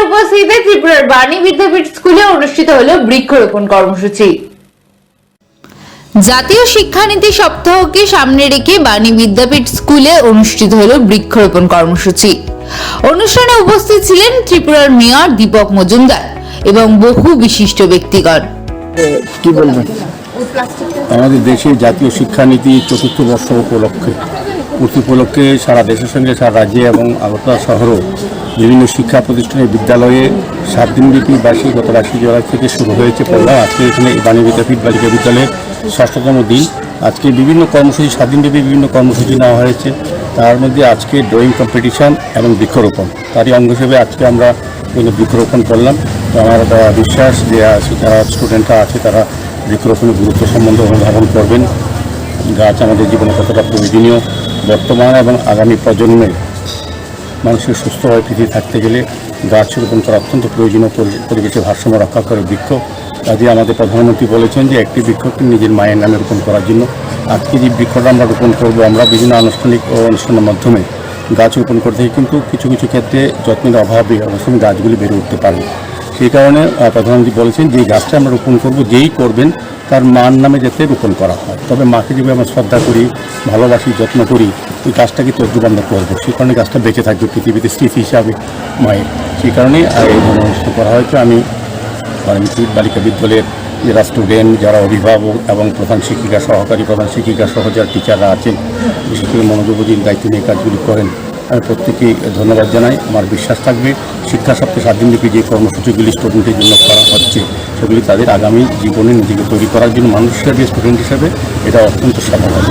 উপস্থিতিতে ত্রিপুরার বাণী বিদ্যাপীঠ স্কুলে অনুষ্ঠিত হলো বৃক্ষরোপণ কর্মসূচি। জাতীয় শিক্ষানীতি সপ্তাহকে সামনে রেখে বাণী বিদ্যাপীঠ স্কুলে অনুষ্ঠিত হলো বৃক্ষরোপণ কর্মসূচি। অনুষ্ঠানে উপস্থিত ছিলেন ত্রিপুরার মেয়র দীপক মজুমদার এবং বহু বিশিষ্ট ব্যক্তিগণ। কি বলবেন? আমাদের দেশে জাতীয় শিক্ষানীতি ৪র্থ বর্ষ উপলক্ষে সারা দেশের সঙ্গে সারা রাজ্যে এবং আগরতলা শহরও বিভিন্ন শিক্ষা প্রতিষ্ঠানের বিদ্যালয়ে 7 দিনব্যাপী গত 22 জুলাই থেকে শুরু হয়েছে প্রোগ্রাম। আজকে এখানে বাণী বিদ্যাপীঠ বালিকা বিদ্যালয়ের 6ষ্ঠতম দিন। আজকে বিভিন্ন কর্মসূচি 7 দিনব্যাপী বিভিন্ন কর্মসূচি নেওয়া হয়েছে। তার মধ্যে আজকে ড্রয়িং কম্পিটিশান এবং বৃক্ষরোপণ, তারই অঙ্গ হিসেবে আজকে আমরা বৃক্ষরোপণ করলাম। তো আমার বিশ্বাস যে যারা স্টুডেন্টরা আছে তারা বৃক্ষরোপণের গুরুত্ব সম্বন্ধে অনুধাবন করবেন। গাছ আমাদের জীবনে কতটা প্রয়োজনীয়, বর্তমান এবং আগামী প্রজন্মের মানুষের সুস্থভাবে পৃথিবী থাকতে গেলে গাছ রোপণ করা অত্যন্ত প্রয়োজনীয়। পরিবেশের ভারসাম্য রক্ষা করে বৃক্ষ। কাজে আমাদের প্রধানমন্ত্রী বলেছেন যে একটি বৃক্ষকে নিজের মায়ের নামে রোপণ করার জন্য। আজকে যে বৃক্ষটা আমরা রোপণ করবো, আমরা বিভিন্ন আনুষ্ঠানিক ও অনুষ্ঠানের মাধ্যমে গাছ রোপণ করতে কিন্তু কিছু কিছু ক্ষেত্রে যত্নের অভাবে অবশ্যই গাছগুলি বেড়ে উঠতে পারে। সেই কারণে প্রধানমন্ত্রী বলেছেন যে গাছটা আমরা রোপণ করবো, যেই করবেন তার মার নামে যাতে রোপণ করা হয়। তবে মাকে যেভাবে আমরা শ্রদ্ধা করি, ভালোবাসি, যত্ন করি, ওই গাছটাকে তদ্রুপ আমরা করবো। সেই কারণে গাছটা বেঁচে থাকবে পৃথিবীতে স্মৃতি হিসাবে মায়ের। সেই কারণেই এই অনুষ্ঠান করা হয়েছে। আমি বালিকা বিদ্যালয়ের যারা স্টুডেন্ট, যারা অভিভাবক এবং প্রধান শিক্ষিকা, সহকারী প্রধান শিক্ষিকা সহ যারা টিচাররা আছেন, বিশেষ করে মনোযোগী দায়িত্ব নিয়ে কাজগুলি করেন, আমি প্রত্যেকেই ধন্যবাদ জানাই। আমার বিশ্বাস থাকবে শিক্ষা সপ্তাহে 7 দিনব্যাপী যে কর্মসূচিগুলি স্টুডেন্টের জন্য করা হচ্ছে সেগুলি তাদের আগামী জীবনে নিজেকে তৈরি করার জন্য মানুষ হিসাবে, স্টুডেন্ট হিসাবে এটা অত্যন্ত সফল হবে।